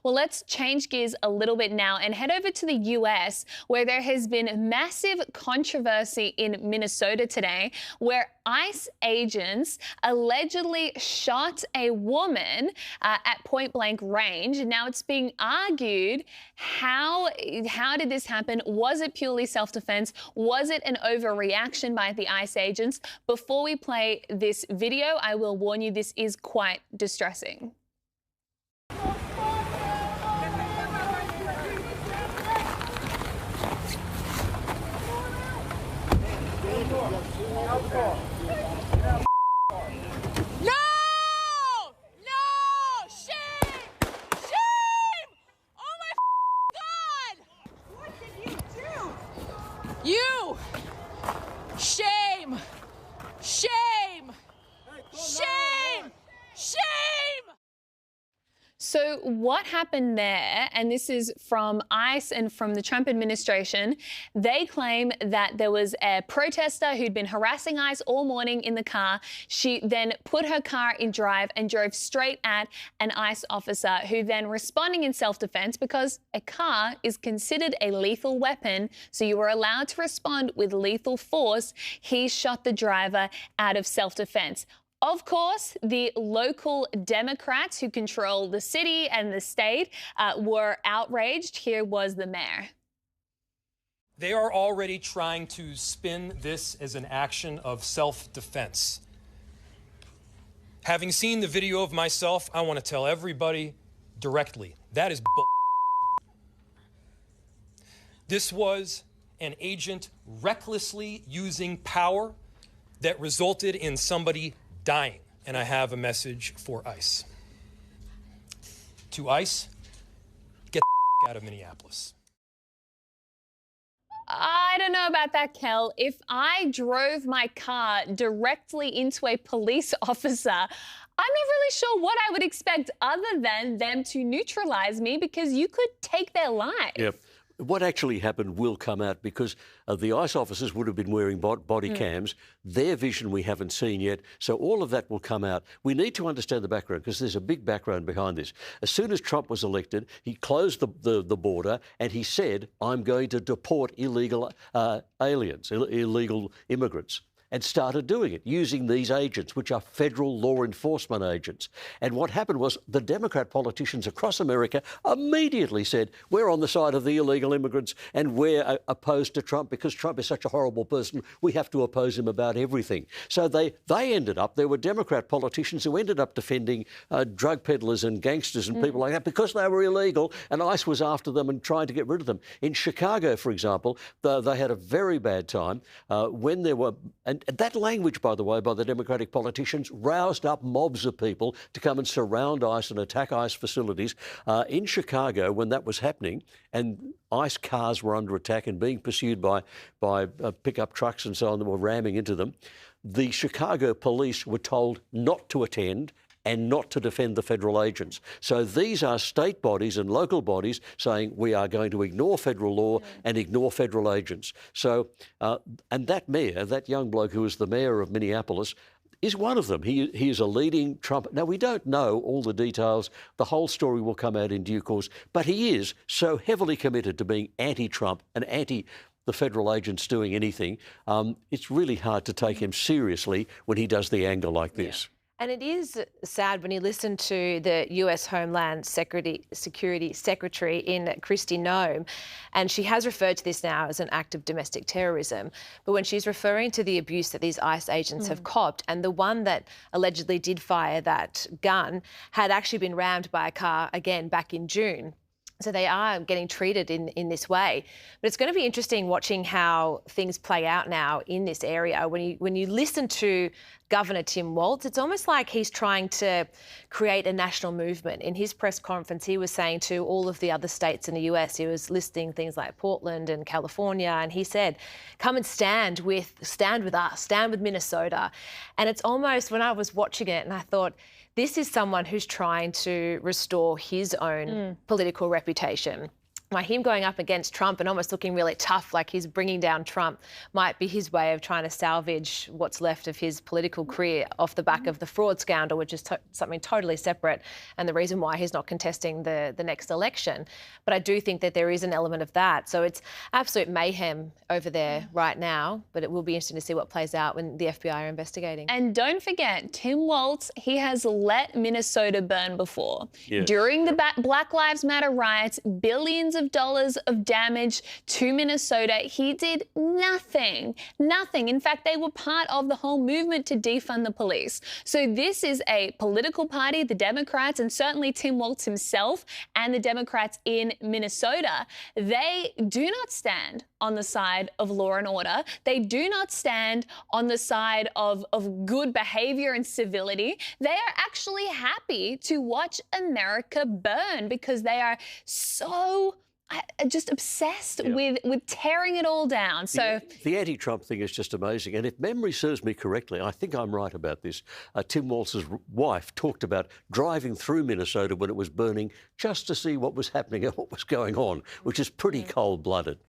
Well, let's change gears a little bit now and head over to the US, where there has been massive controversy in Minnesota today, where ICE agents allegedly shot a woman at point-blank range. Now, it's being argued, how did this happen? Was it purely self-defense? Was it an overreaction by the ICE agents? Before we play this video, I will warn you, this is quite distressing. You! Shame! Shame! Shame! Shame! So what happened there, and this is from ICE and from the Trump administration, they claim that there was a protester who'd been harassing ICE all morning in the car. She then put her car in drive and drove straight at an ICE officer, who then, responding in self-defense, because a car is considered a lethal weapon, so you were allowed to respond with lethal force, he shot the driver out of self-defense. Of course, the local Democrats who control the city and the state were outraged. Here was the mayor. They are already trying to spin this as an action of self-defense. Having seen the video of myself, I want to tell everybody directly, that is bull. This was an agent recklessly using power that resulted in somebody dying. And I have a message for ICE. To ICE, get the out of Minneapolis. I don't know about that, Kel. If I drove my car directly into a police officer, I'm not really sure what I would expect other than them to neutralize me, because you could take their life. Yep. What actually happened will come out, because the ICE officers would have been wearing body cams. Their vision we haven't seen yet, so all of that will come out. We need to understand the background, because there's a big background behind this. As soon as Trump was elected, he closed the border and he said, I'm going to deport illegal aliens, illegal immigrants, and started doing it using these agents, which are federal law enforcement agents. And what happened was the Democrat politicians across America immediately said, we're on the side of the illegal immigrants and we're opposed to Trump because Trump is such a horrible person. We have to oppose him about everything. So they ended up, there were Democrat politicians who ended up defending drug peddlers and gangsters and people like that because they were illegal, and ICE was after them and trying to get rid of them. In Chicago, for example, they had a very bad time when there were... And that language, by the way, by the Democratic politicians roused up mobs of people to come and surround ICE and attack ICE facilities. In Chicago, when that was happening and ICE cars were under attack and being pursued by pickup trucks and so on that were ramming into them, the Chicago police were told not to attend and not to defend the federal agents. So these are state bodies and local bodies saying we are going to ignore federal law and ignore federal agents. So, and that mayor, that young bloke who was the mayor of Minneapolis, is one of them. He is a leading Trump. Now, we don't know all the details. The whole story will come out in due course. But he is so heavily committed to being anti-Trump and anti the federal agents doing anything. It's really hard to take him seriously when he does the anger like this. Yeah. And it is sad when you listen to the US Homeland Security Secretary in Kristi Noem, and she has referred to this now as an act of domestic terrorism. But when she's referring to the abuse that these ICE agents have copped, and the one that allegedly did fire that gun had actually been rammed by a car again back in June. So they are getting treated in this way. But it's going to be interesting watching how things play out now in this area. When you listen to Governor Tim Walz, it's almost like he's trying to create a national movement. In his press conference, he was saying to all of the other states in the US, he was listing things like Portland and California, and he said, come and stand with us, stand with Minnesota. And it's almost, when I was watching it, and I thought, this is someone who's trying to restore his own political reputation. him going up against Trump and almost looking really tough, like he's bringing down Trump, might be his way of trying to salvage what's left of his political career off the back of the fraud scandal, which is something totally separate and the reason why he's not contesting the next election. But I do think that there is an element of that. So it's absolute mayhem over there right now, but it will be interesting to see what plays out when the FBI are investigating. And don't forget, Tim Walz, he has let Minnesota burn before. Yes. During the Black Lives Matter riots, billions of dollars of damage to Minnesota. He did nothing. Nothing. In fact, they were part of the whole movement to defund the police. So this is a political party, the Democrats, and certainly Tim Walz himself and the Democrats in Minnesota. They do not stand on the side of law and order. They do not stand on the side of good behavior and civility. They are actually happy to watch America burn because they are so just obsessed with tearing it all down. So the anti-Trump thing is just amazing. And if memory serves me correctly, I think I'm right about this. Tim Walz's wife talked about driving through Minnesota when it was burning just to see what was happening and what was going on, which is pretty cold-blooded.